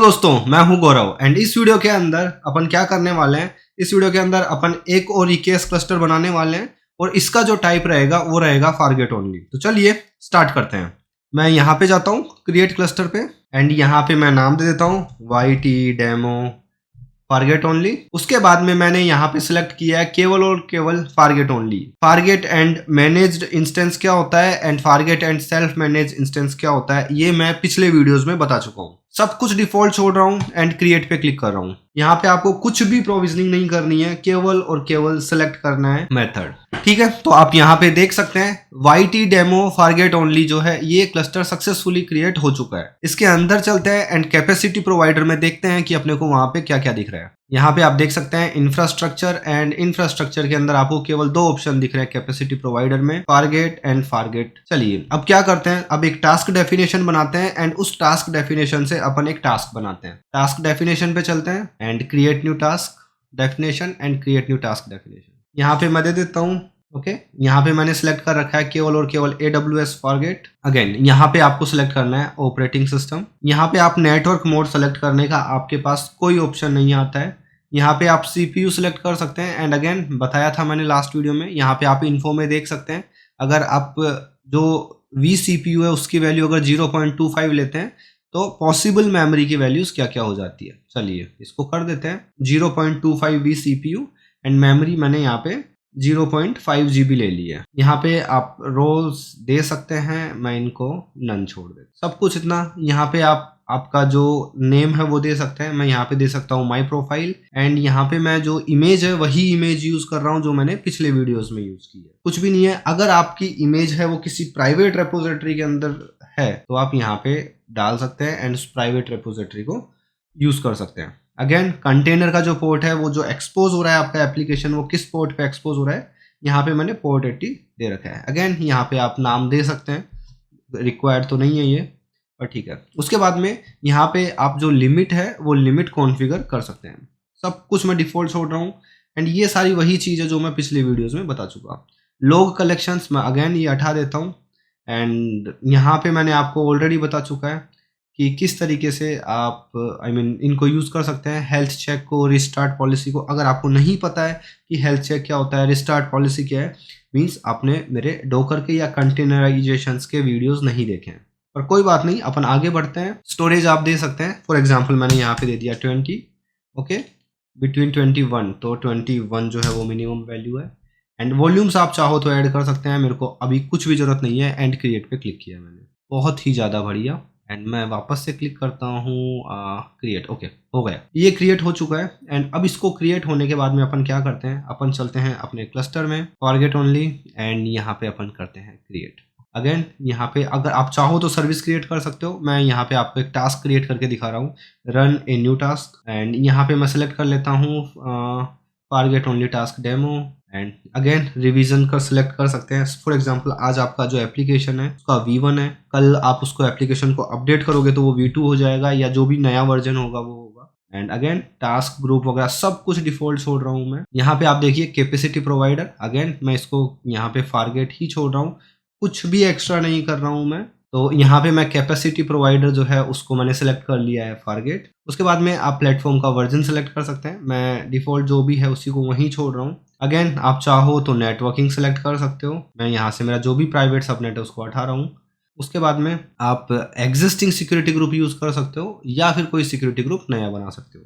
दोस्तों, मैं हूं गौरव एंड इस वीडियो के अंदर अपन क्या करने वाले हैं। इस वीडियो के अंदर अपन एक और EKS क्लस्टर बनाने वाले हैं और इसका जो टाइप रहेगा वो रहेगा फारगेट ओनली। तो चलिए स्टार्ट करते हैं। मैं यहाँ पे जाता हूँ क्रिएट क्लस्टर पे एंड यहाँ पे मैं नाम दे देता हूँ YT डेमो फारगेट ओनली। उसके बाद में मैंने यहाँ पे सिलेक्ट किया है केवल और केवल forget only. Forget and managed instance क्या होता है and forget and self manage instance क्या होता है, ये मैं पिछले वीडियोस में बता चुका हूँ। सब कुछ डिफॉल्ट छोड़ रहा हूँ एंड क्रिएट पे क्लिक कर रहा हूँ। यहाँ पे आपको कुछ भी प्रोविजनिंग नहीं करनी है, केवल और केवल सिलेक्ट करना है मेथड। ठीक है, तो आप यहाँ पे देख सकते हैं YT डेमो फारगेट ओनली जो है ये क्लस्टर सक्सेसफुली क्रिएट हो चुका है। इसके अंदर चलते हैं एंड कैपेसिटी प्रोवाइडर में देखते हैं कि अपने को वहां पे क्या क्या दिख रहा है। यहाँ पे आप देख सकते हैं इंफ्रास्ट्रक्चर एंड इंफ्रास्ट्रक्चर के अंदर आपको केवल दो ऑप्शन दिख रहे हैं कैपेसिटी प्रोवाइडर में, फारगेट एंड फारगेट। चलिए अब क्या करते हैं, अब एक टास्क डेफिनेशन बनाते हैं एंड उस टास्क डेफिनेशन से अपन एक टास्क बनाते हैं। टास्क डेफिनेशन पे चलते हैं and create new task definition and create new task definition. यहाँ पे मैं दे देता हूँ ओके। यहाँ पे मैंने सिलेक्ट कर रखा है केवल और केवल AWS फारगेट। अगेन यहाँ पे आपको सिलेक्ट करना है ऑपरेटिंग सिस्टम। यहाँ पे आप नेटवर्क मोड सेलेक्ट करने का आपके पास कोई ऑप्शन नहीं आता है। यहाँ पे आप CPU सिलेक्ट कर सकते हैं एंड अगेन बताया था मैंने लास्ट वीडियो में, यहाँ पे आप इन्फो में देख सकते हैं अगर आप जो vCPU है उसकी वैल्यू अगर 0.25 लेते हैं तो पॉसिबल मेमोरी की वैल्यूज क्या क्या हो जाती है। चलिए इसको कर देते हैं 0.25 vCPU एंड मेमोरी मैंने यहाँ पे 0.5 GB ले लिया है। यहाँ पे आप रोल्स दे सकते हैं, मैं इनको नन छोड़ देता। सब कुछ इतना। यहाँ पे आप आपका जो नेम है वो दे सकते हैं, मैं यहाँ पे दे सकता हूँ माई प्रोफाइल एंड यहाँ पे मैं जो इमेज है वही इमेज यूज कर रहा हूँ जो मैंने पिछले वीडियोस में यूज की है। कुछ भी नहीं है। अगर आपकी इमेज है वो किसी प्राइवेट रेपोजिटरी के अंदर है तो आप यहाँ पे डाल सकते हैं एंड उस प्राइवेट रेपोजिटरी को यूज कर सकते हैं। अगेन कंटेनर का जो पोर्ट है वो जो एक्सपोज हो रहा है आपका एप्लीकेशन वो किस पोर्ट पे एक्सपोज हो रहा है, यहाँ पे मैंने पोर्ट 80 दे रखा है। अगेन यहाँ पे आप नाम दे सकते हैं, रिक्वायर्ड तो नहीं है ये पर ठीक है। उसके बाद में यहाँ पे आप जो लिमिट है वो लिमिट कॉन्फ़िगर कर सकते हैं। सब कुछ मैं डिफॉल्ट छोड़ रहा हूँ एंड ये सारी वही चीज़ है जो मैं पिछले वीडियोज़ में बता चुका। लॉग कलेक्शंस मैं अगेन ये हटा देता हूँ एंड यहाँ पे मैंने आपको ऑलरेडी बता चुका है कि किस तरीके से आप इनको यूज़ कर सकते हैं। हेल्थ चेक को, रिस्टार्ट पॉलिसी को, अगर आपको नहीं पता है कि हेल्थ चेक क्या होता है, रिस्टार्ट पॉलिसी क्या है, मीन्स आपने मेरे डोकर के या कंटेनराइजेशंस के वीडियोस नहीं देखे हैं। पर कोई बात नहीं, अपन आगे बढ़ते हैं। स्टोरेज आप दे सकते हैं, फॉर एग्जाम्पल मैंने यहाँ पे दे दिया 20 ओके बिटवीन 21, तो 21 जो है वो मिनिमम वैल्यू है एंड वॉल्यूम्स आप चाहो तो ऐड कर सकते हैं। मेरे को अभी कुछ भी जरूरत नहीं है एंड क्रिएट पे क्लिक किया मैंने, बहुत ही ज़्यादा बढ़िया। एंड मैं वापस से क्लिक करता हूँ क्रिएट। ओके हो गया, ये क्रिएट हो चुका है एंड अब इसको क्रिएट होने के बाद में अपन क्या करते हैं, अपन चलते हैं अपने क्लस्टर में फारगेट ओनली एंड यहाँ पे अपन करते हैं क्रिएट। अगेन यहाँ पे अगर आप चाहो तो सर्विस क्रिएट कर सकते हो। मैं यहाँ पे आपको एक टास्क क्रिएट करके दिखा रहा हूँ, run a new task and यहाँ पे मैं सेलेक्ट कर लेता हूँ forget only task demo and again revision कर सिलेक्ट कर सकते हैं। फॉर एग्जांपल आज आपका जो एप्लीकेशन है उसका V1 है, कल आप उसको एप्लीकेशन को अपडेट करोगे तो वो V2 हो जाएगा या जो भी नया वर्जन होगा वो होगा। एंड अगेन टास्क ग्रुप वगैरह सब कुछ डिफॉल्ट छोड़ रहा हूँ मैं। यहाँ पे आप देखिए कैपेसिटी प्रोवाइडर, अगेन मैं इसको यहाँ पे फारगेट ही छोड़ रहा हूँ, कुछ भी एक्स्ट्रा नहीं कर रहा हूँ मैं। तो यहाँ पे मैं कैपेसिटी प्रोवाइडर जो है उसको मैंने सेलेक्ट कर लिया है फारगेट। उसके बाद में आप प्लेटफॉर्म का वर्जन सेलेक्ट कर सकते हैं, मैं डिफॉल्ट जो भी है उसी को वहीं छोड़ रहा हूँ। अगेन आप चाहो तो नेटवर्किंग सेलेक्ट कर सकते हो, मैं यहाँ से मेरा जो भी प्राइवेट सबनेट है उसको हटा रहा हूँ। उसके बाद में आप एग्जिस्टिंग सिक्योरिटी ग्रुप यूज़ कर सकते हो या फिर कोई सिक्योरिटी ग्रुप नया बना सकते हो।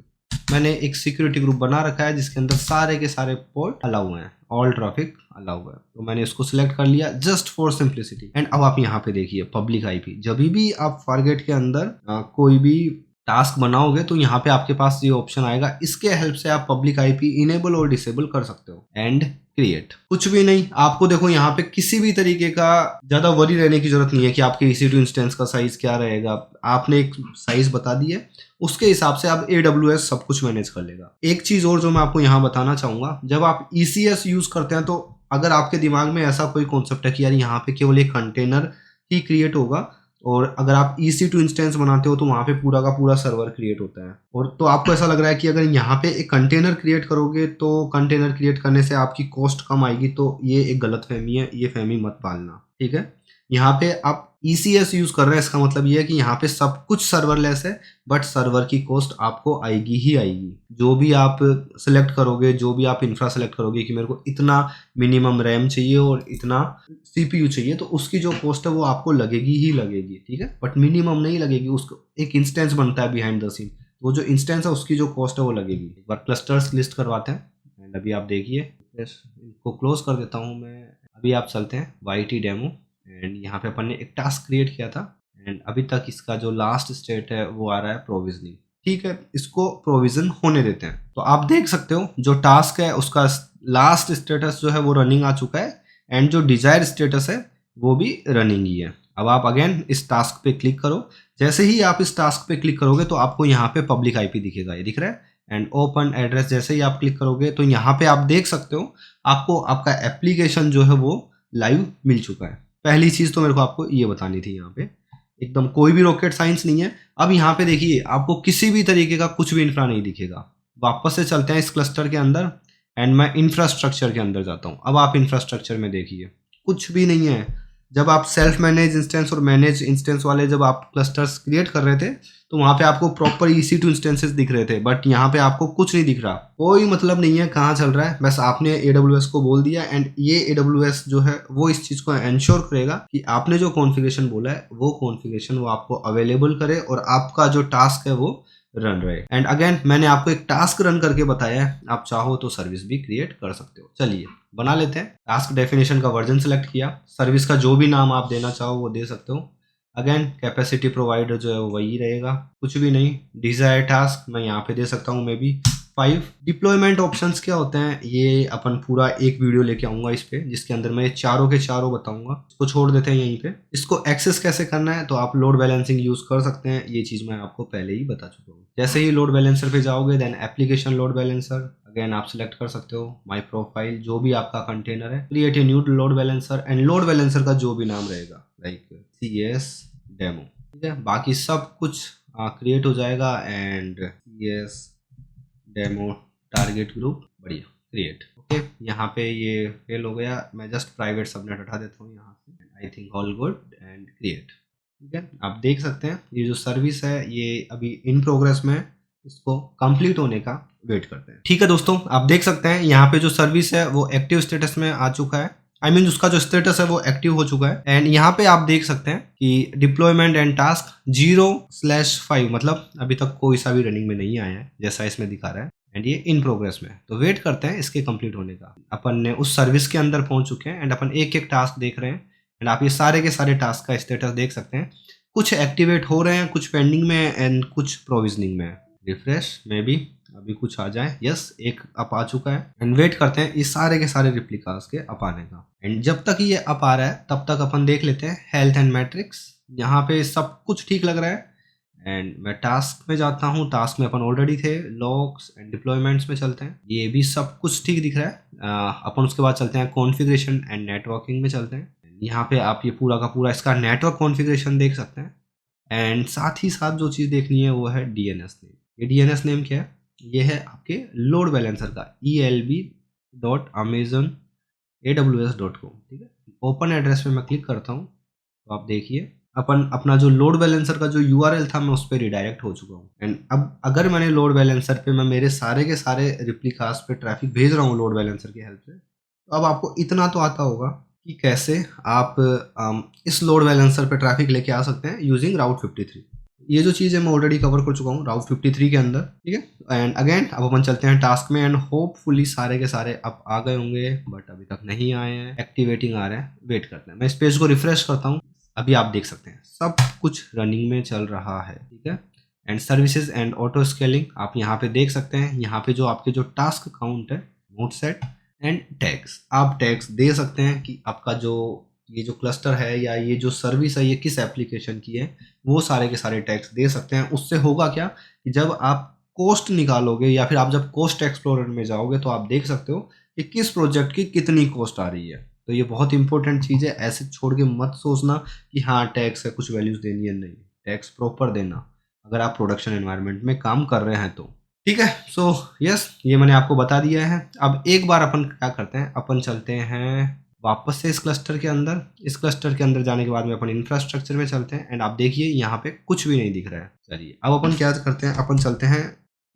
मैंने एक सिक्योरिटी ग्रुप बना रखा है जिसके अंदर सारे के सारे पोर्ट अलाउ हैं, ऑल ट्रैफिक अलाउ है, तो मैंने इसको सिलेक्ट कर लिया जस्ट फॉर सिंप्लिसिटी। एंड अब आप यहाँ पे देखिए पब्लिक IP, जब भी आप फारगेट के अंदर कोई भी टास्क बनाओगे तो यहाँ पे आपके पास ये ऑप्शन आएगा, इसके हेल्प से आप पब्लिक IP इनेबल और डिसेबल कर सकते हो एंड क्रिएट। कुछ भी नहीं, आपको देखो यहाँ पे किसी भी तरीके का ज्यादा वरी रहने की जरूरत नहीं है कि आपके EC2 इंस्टेंस का साइज क्या रहेगा। आपने एक साइज बता दी है, उसके हिसाब से आप AWS सब कुछ मैनेज कर लेगा। एक चीज और जो मैं आपको यहाँ बताना चाहूंगा, जब आप ECS यूज करते हैं तो अगर आपके दिमाग में ऐसा कोई कॉन्सेप्ट है कि यार यहाँ पे केवल एक कंटेनर ही क्रिएट होगा और अगर आप EC2 इंस्टेंस बनाते हो तो वहाँ पे पूरा का पूरा सर्वर क्रिएट होता है, और तो आपको ऐसा लग रहा है कि अगर यहाँ पे एक कंटेनर क्रिएट करोगे तो कंटेनर क्रिएट करने से आपकी कॉस्ट कम आएगी, तो ये एक गलत फहमी है, ये फहमी मत पालना। ठीक है, यहाँ पे आप ECS यूज कर रहे हैं, इसका मतलब ये है कि यहाँ पे सब कुछ सर्वरलेस है, बट सर्वर की कॉस्ट आपको आएगी ही आएगी। जो भी आप सिलेक्ट करोगे, जो भी आप इंफ्रा सेलेक्ट करोगे कि मेरे को इतना मिनिमम रैम चाहिए और इतना CPU चाहिए, तो उसकी जो कॉस्ट है वो आपको लगेगी ही लगेगी, ठीक है। बट मिनिमम नहीं लगेगी, उसको एक इंस्टेंस बनता है बिहाइंड द सीन, वो जो इंस्टेंस है उसकी जो कॉस्ट है वो लगेगी। एक बार क्लस्टर्स लिस्ट करवाते हैं एंड अभी आप देखिए, इनको क्लोज कर देता हूँ मैं। अभी आप चलते हैं YT डेमो एंड यहाँ पे अपन ने एक टास्क क्रिएट किया था एंड अभी तक इसका जो लास्ट स्टेट है वो आ रहा है प्रोविजनिंग, ठीक है। इसको प्रोविजन होने देते हैं। तो आप देख सकते हो जो टास्क है उसका लास्ट स्टेटस जो है वो रनिंग आ चुका है एंड जो डिजायर स्टेटस है वो भी रनिंग ही है। अब आप अगेन इस टास्क पे क्लिक करो। जैसे ही आप इस टास्क पे क्लिक करोगे तो आपको यहाँ पे पब्लिक IP दिखेगा, ये दिख रहा है एंड ओपन एड्रेस। जैसे ही आप क्लिक करोगे तो यहाँ पे आप देख सकते हो आपको आपका एप्लीकेशन जो है वो लाइव मिल चुका है। पहली चीज तो मेरे को आपको ये बतानी थी, यहाँ पे एकदम कोई भी रॉकेट साइंस नहीं है। अब यहाँ पे देखिए आपको किसी भी तरीके का कुछ भी इंफ्रा नहीं दिखेगा। वापस से चलते हैं इस क्लस्टर के अंदर एंड मैं इंफ्रास्ट्रक्चर के अंदर जाता हूँ। अब आप इंफ्रास्ट्रक्चर में देखिए कुछ भी नहीं है। जब आप सेल्फ मैनेज इंस्टेंस और मैनेज इंस्टेंस वाले जब आप क्लस्टर्स क्रिएट कर रहे थे तो वहाँ पे आपको प्रॉपर EC2 इंस्टेंसेस दिख रहे थे, बट यहाँ पे आपको कुछ नहीं दिख रहा। कोई मतलब नहीं है कहाँ चल रहा है, बस आपने AWS को बोल दिया एंड ये AWS जो है वो इस चीज़ को एंश्योर करेगा कि आपने जो कॉन्फ़िगरेशन बोला है वो कॉन्फ़िगरेशन वो आपको अवेलेबल करे और आपका जो टास्क है वो रन रहे। एंड अगेन मैंने आपको एक टास्क रन करके बताया है, आप चाहो तो सर्विस भी क्रिएट कर सकते हो। चलिए बना लेते हैं। टास्क डेफिनेशन का वर्जन सेलेक्ट किया, सर्विस का जो भी नाम आप देना चाहो वो दे सकते हो। अगेन कैपेसिटी प्रोवाइडर जो है वो वही रहेगा, कुछ भी नहीं। डिजायर टास्क मैं यहाँ पे दे सकता हूँ मे बी 5। डिप्लॉयमेंट ऑप्शंस क्या होते हैं ये अपन पूरा एक वीडियो लेके आऊंगा इस पे, जिसके अंदर मैं चारों के चारों बताऊंगा। इसको छोड़ देते हैं यहीं पे। इसको एक्सेस कैसे करना है तो आप लोड बैलेंसिंग यूज कर सकते हैं, ये चीज मैं आपको पहले ही बता चुका हूँ। जैसे ही लोड बैलेंसर पे जाओगे then application load balancer, again आप सिलेक्ट कर सकते हो माई प्रोफाइल, जो भी आपका कंटेनर है, create a new load balancer and load balancer का जो भी नाम रहेगा लाइक CS डेमो, ठीक है। बाकी सब कुछ क्रिएट हो जाएगा and CS demo target group, बढ़िया क्रिएट। ओके यहाँ पे ये फेल हो गया, मैं जस्ट प्राइवेट सबनेट हटा देता हूँ यहाँ से। I think all good and create, ठीक है। आप देख सकते हैं ये जो सर्विस है ये अभी इन प्रोग्रेस में, इसको कंप्लीट होने का वेट करते हैं। ठीक है दोस्तों, आप देख सकते हैं यहाँ पे जो सर्विस है वो एक्टिव स्टेटस में आ चुका है। आई मीन उसका जो स्टेटस है वो एक्टिव हो चुका है एंड यहाँ पे आप देख सकते हैं कि डिप्लॉयमेंट एंड टास्क 0/5, मतलब अभी तक कोई सा भी रनिंग में नहीं आया है जैसा इसमें दिखा रहा है एंड ये इन प्रोग्रेस में। तो वेट करते हैं इसके कंप्लीट होने का। अपन ने उस सर्विस के अंदर पहुंच चुके हैं एंड अपन एक एक टास्क देख रहे हैं एंड आप ये सारे के सारे टास्क का स्टेटस देख सकते हैं। कुछ एक्टिवेट हो रहे हैं, कुछ पेंडिंग में एंड कुछ प्रोविजनिंग में। रिफ्रेश में भी अभी कुछ आ जाए। यस, एक अप आ चुका है एंड वेट करते हैं इस सारे के सारे रिप्लिकास के अप आने का। एंड जब तक ये अप आ रहा है तब तक अपन देख लेते हैं हेल्थ एंड मैट्रिक्स। यहाँ पे सब कुछ ठीक लग रहा है एंड मैं टास्क में जाता हूँ। टास्क में अपन ऑलरेडी थे, लॉग्स एंड डिप्लॉयमेंट्स में चलते हैं, ये भी सब कुछ ठीक दिख रहा है। अपन उसके बाद चलते हैं कॉन्फ़िगरेशन एंड नेटवर्किंग में चलते हैं। यहाँ पे आप ये पूरा का पूरा इसका नेटवर्क कॉन्फ़िगरेशन देख सकते हैं एंड साथ ही साथ जो चीज़ देखनी है वो है DNS नेम। ये DNS नेम क्या है? ये है आपके लोड बैलेंसर का elb.amazonaws.com, ठीक है। ओपन एड्रेस पे मैं क्लिक करता हूँ तो आप देखिए अपन अपना जो लोड बैलेंसर का जो URL था मैं उस पर रिडायरेक्ट हो चुका हूँ एंड अब अगर मैंने लोड बैलेंसर पे मैं मेरे सारे के सारे रिप्लिकास पे ट्रैफिक भेज रहा हूँ लोड बैलेंसर की हेल्प से, तो अब आपको इतना तो आता होगा कि कैसे आप इस लोड बैलेंसर पे ट्रैफिक लेके आ सकते हैं यूजिंग राउट 53। ये जो चीज़ है मैं ऑलरेडी कवर कर चुका हूँ राउट 53 के अंदर, ठीक है। एंड अगेन अब अपन चलते हैं टास्क में एंड होपफुली सारे के सारे अब आ गए होंगे बट अभी तक नहीं आए हैं। एक्टिवेटिंग आ रहे हैं, वेट करते हैं। मैं इस पेज को रिफ्रेश करता हूँ, अभी आप देख सकते हैं सब कुछ रनिंग में चल रहा है, ठीक है। And services and auto scaling आप यहाँ पे देख सकते हैं। यहाँ पे जो आपके जो टास्क काउंट है, नोट सेट एंड टैग्स, आप टैग्स दे सकते हैं कि आपका जो ये जो क्लस्टर है या ये जो सर्विस है ये किस एप्लीकेशन की है, वो सारे के सारे टैग्स दे सकते हैं। उससे होगा क्या कि जब आप कॉस्ट निकालोगे या फिर आप जब कॉस्ट एक्सप्लोरर में जाओगे तो आप देख सकते हो कि किस प्रोजेक्ट की कितनी कॉस्ट आ रही है। तो ये बहुत इंपॉर्टेंट चीज़ है, ऐसे छोड़ के मत सोचना कि हाँ टैक्स है कुछ वैल्यूज देनी है, नहीं, टैक्स प्रॉपर देना अगर आप प्रोडक्शन एनवायरनमेंट में काम कर रहे हैं तो, ठीक है। सो यस, ये मैंने आपको बता दिया है। अब एक बार अपन क्या करते हैं, अपन चलते हैं वापस से इस क्लस्टर के अंदर जाने के बाद में अपन इंफ्रास्ट्रक्चर में चलते हैं एंड आप देखिए यहाँ पे कुछ भी नहीं दिख रहा है। चलिए अब अपन क्या करते हैं, अपन चलते हैं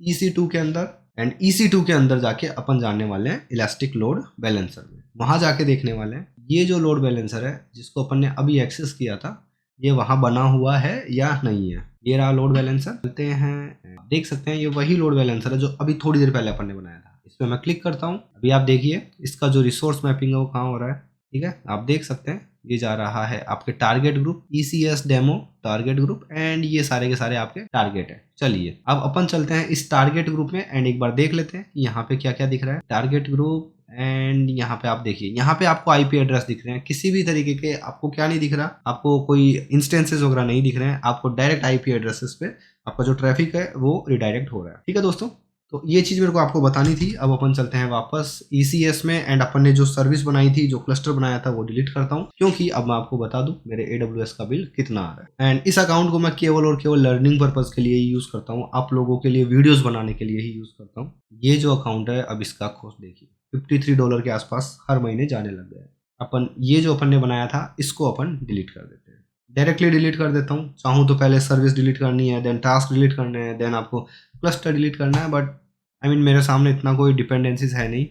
EC2 के अंदर एंड EC2 के अंदर जाके अपन जानने वाले हैं इलास्टिक लोड बैलेंसर में। वहां जाके देखने वाले हैं ये जो लोड बैलेंसर है जिसको अपन ने अभी एक्सेस किया था ये वहां बना हुआ है या नहीं है। ये रहा लोड बैलेंसर, चलते हैं, देख सकते हैं ये वही लोड बैलेंसर है जो अभी थोड़ी देर पहले अपन ने बनाया था। इस पर मैं क्लिक करता हूँ। अभी आप देखिए इसका जो रिसोर्स मैपिंग है वो कहाँ हो रहा है, ठीक है। आप देख सकते हैं ये जा रहा है आपके target group, ECS demo target group and ये सारे के सारे आपके टारगेट है। चलिए अब अपन चलते हैं इस टारगेट ग्रुप में एंड एक बार देख लेते हैं कि यहाँ पे क्या क्या दिख रहा है। टारगेट ग्रुप एंड यहाँ पे आप देखिए यहाँ पे आपको IP एड्रेस दिख रहे हैं। किसी भी तरीके के आपको क्या नहीं दिख रहा, आपको कोई इंस्टेंसेस वगैरह नहीं दिख रहे हैं, आपको डायरेक्ट IP एड्रेसेस पे आपका जो ट्रैफिक है वो रिडायरेक्ट हो रहा है, ठीक है दोस्तों। तो ये चीज़ मेरे को आपको बतानी थी। अब अपन चलते हैं वापस ECS में एंड अपन ने जो सर्विस बनाई थी, जो क्लस्टर बनाया था वो डिलीट करता हूँ, क्योंकि अब मैं आपको बता दूं मेरे AWS का बिल कितना आ रहा है। एंड इस अकाउंट को मैं केवल और केवल लर्निंग पर्पज के लिए ही यूज़ करता हूँ, आप लोगों के लिए वीडियोज़ बनाने के लिए ही यूज़ करता हूँ। ये जो अकाउंट है अब इसका कॉस्ट देखिए $53 के आसपास हर महीने जाने लग गया है। अपन ये जो अपन ने बनाया था इसको अपन डिलीट कर देते हैं, डायरेक्टली डिलीट कर देता हूँ। चाहूँ तो पहले सर्विस डिलीट करनी है, देन टास्क डिलीट करने हैं, देन आपको क्लस्टर डिलीट करना है, बट मेरे सामने इतना कोई डिपेंडेंसीज है नहीं।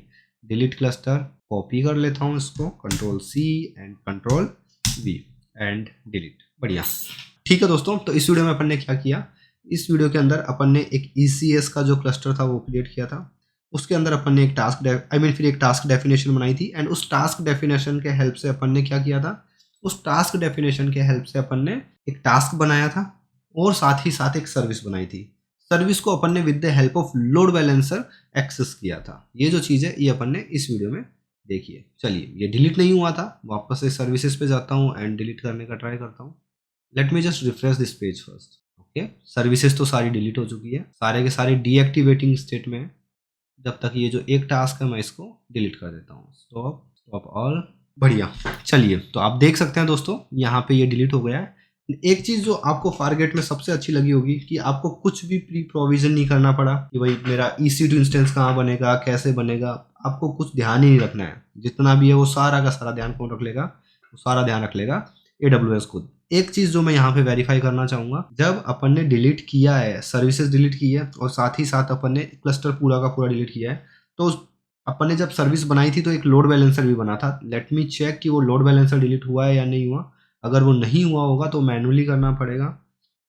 डिलीट क्लस्टर, कॉपी कर लेता हूँ इसको, Ctrl+C and Ctrl+V and delete. बढ़िया, ठीक है दोस्तों। तो इस वीडियो में अपन ने क्या किया, इस वीडियो के अंदर अपन ने एक ECS का जो क्लस्टर था वो क्रिएट किया था। उसके अंदर अपन ने एक टास्क डेफिनेशन बनाई थी एंड उस टास्क डेफिनेशन के हेल्प से अपन ने क्या किया था, उस टास्क डेफिनेशन के हेल्प से अपन ने एक टास्क बनाया था और साथ ही साथ एक सर्विस बनाई थी। सर्विस को अपन ने with the help of load balancer access किया था। ये जो चीज़ है ये अपन ने इस वीडियो में देखिए। चलिए ये डिलीट नहीं हुआ था, वापस से सर्विसेज पे जाता हूँ एंड डिलीट करने का ट्राई करता हूँ। Let me just refresh this page first. Okay, services तो सारी डिलीट हो चुकी है, सारे के सारे डीएक्टिवेटिंग स्टेट में। जब तक ये जो एक टास्क है मैं इसको डिलीट कर देता हूँ। Stop all. बढ़िया, चलिए तो आप देख सकते हैं दोस्तों यहाँ पे ये डिलीट हो गया है। एक चीज़ जो आपको फारगेट में सबसे अच्छी लगी होगी कि आपको कुछ भी प्री प्रोविजन नहीं करना पड़ा कि भाई मेरा EC2 इंस्टेंस कहाँ बनेगा, कैसे बनेगा, आपको कुछ ध्यान ही नहीं रखना है। जितना भी है वो सारा का सारा ध्यान कौन रख लेगा, वो सारा ध्यान रख लेगा AWS खुद। एक चीज़ जो मैं यहाँ पे वेरीफाई करना चाहूँगा, जब अपन ने डिलीट किया है, सर्विसेज डिलीट की है और साथ ही साथ अपन ने क्लस्टर पूरा का पूरा डिलीट किया है, तो अपन ने जब सर्विस बनाई थी तो एक लोड बैलेंसर भी बना था। लेट मी चेक कि वो लोड बैलेंसर डिलीट हुआ है या नहीं हुआ। अगर वो नहीं हुआ होगा तो मैनुअली करना पड़ेगा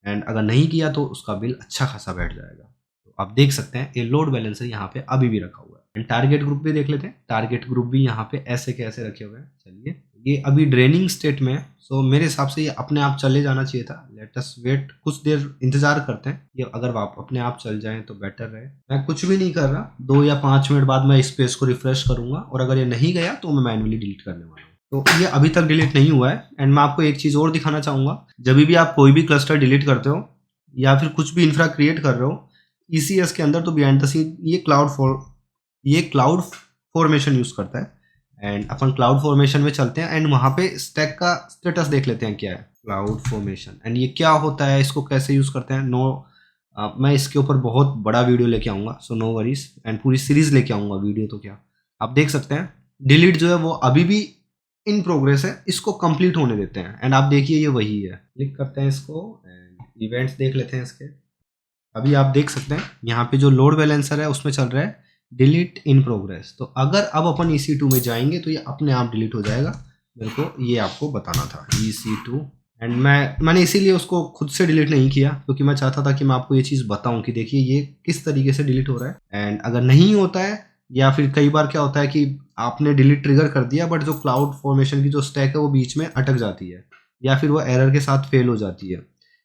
एंड अगर नहीं किया तो उसका बिल अच्छा खासा बैठ जाएगा। तो आप देख सकते हैं ये लोड बैलेंसर यहाँ पे अभी भी रखा हुआ है। एंड टारगेट ग्रुप भी देख लेते हैं, टारगेट ग्रुप भी यहाँ पे ऐसे के ऐसे रखे हुए हैं। चलिए ये अभी ड्रेनिंग स्टेट में, सो मेरे हिसाब से ये अपने आप चले जाना चाहिए था। लेट अस वेट, कुछ देर इंतजार करते हैं। ये अगर आप अपने आप चल जाएं तो बेटर रहे। मैं कुछ भी नहीं कर रहा, 2 या 5 मिनट बाद मैं इस पेज को रिफ्रेश करूंगा और अगर ये नहीं गया तो मैं मैनुअली डिलीट करने वाला हूँ। तो ये अभी तक डिलीट नहीं हुआ है। एंड मैं आपको एक चीज़ और दिखाना चाहूँगा, जब भी आप कोई भी क्लस्टर डिलीट करते हो या फिर कुछ भी इंफ्रा क्रिएट कर रहे हो ECS के अंदर, तो बिहाइंड द सीन ये क्लाउड फॉर्मेशन यूज़ करता है। एंड अपन क्लाउड फॉर्मेशन में चलते हैं एंड वहाँ पे स्टैक का स्टेटस देख लेते हैं क्या है क्लाउड फॉर्मेशन एंड ये क्या होता है, इसको कैसे यूज़ करते हैं। मैं इसके ऊपर बहुत बड़ा वीडियो लेके आऊँगा, सो नो वरीज, एंड पूरी सीरीज़ लेके आऊँगा। वीडियो तो क्या, आप देख सकते हैं डिलीट जो है वो अभी भी इन प्रोग्रेस है, इसको कंप्लीट होने देते हैं। एंड आप देखिए ये वही है, क्लिक करते हैं इसको एंड इवेंट्स देख लेते हैं इसके। अभी आप देख सकते हैं यहाँ पे जो लोड बैलेंसर है उसमें चल रहा है डिलीट इन प्रोग्रेस। तो अगर अब अपन EC2 में जाएंगे तो ये अपने आप डिलीट हो जाएगा। मेरे को ये आपको बताना था EC2 एंड मैंने इसीलिए उसको खुद से डिलीट नहीं किया क्योंकि मैं चाहता था कि मैं आपको ये चीज़ बताऊं कि देखिए ये किस तरीके से डिलीट हो रहा है। एंड अगर नहीं होता है या फिर कई बार क्या होता है कि आपने डिलीट ट्रिगर कर दिया बट जो क्लाउड फॉर्मेशन की जो स्टैक है वो बीच में अटक जाती है या फिर वो एरर के साथ फेल हो जाती है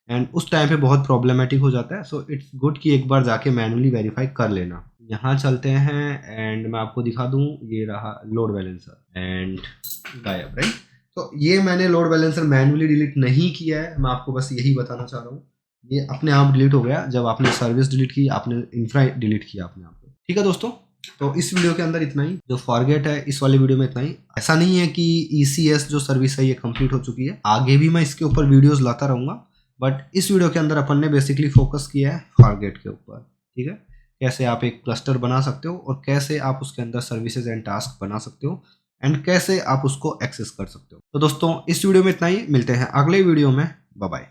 एंड उस टाइम पे बहुत प्रॉब्लमेटिक हो जाता है। सो इट्स गुड कि एक बार जाके मैनुअली वेरीफाई कर लेना। यहाँ चलते हैं एंड मैं आपको दिखा दूँ, ये रहा लोड बैलेंसर एंड गायब, राइट। तो ये मैंने लोड बैलेंसर मैनुअली डिलीट नहीं किया है, मैं आपको बस यही बताना चाह रहा हूँ। ये अपने आप डिलीट हो गया जब आपने सर्विस डिलीट की, आपने इंफ्रा डिलीट किया अपने आप को। ठीक है दोस्तों, तो इस वीडियो के अंदर इतना ही, जो फॉरगेट है इस वाले वीडियो में इतना ही। ऐसा नहीं है कि ECS जो सर्विस है ये कंप्लीट हो चुकी है, आगे भी मैं इसके ऊपर वीडियोस लाता रहूँगा, बट इस वीडियो के अंदर अपन ने बेसिकली फोकस किया है फॉरगेट के ऊपर। ठीक है, कैसे आप एक क्लस्टर बना सकते हो और कैसे आप उसके अंदर सर्विसेज एंड टास्क बना सकते हो एंड कैसे आप उसको एक्सेस कर सकते हो। तो दोस्तों इस वीडियो में इतना ही, मिलते हैं अगले वीडियो में, बाय बाय।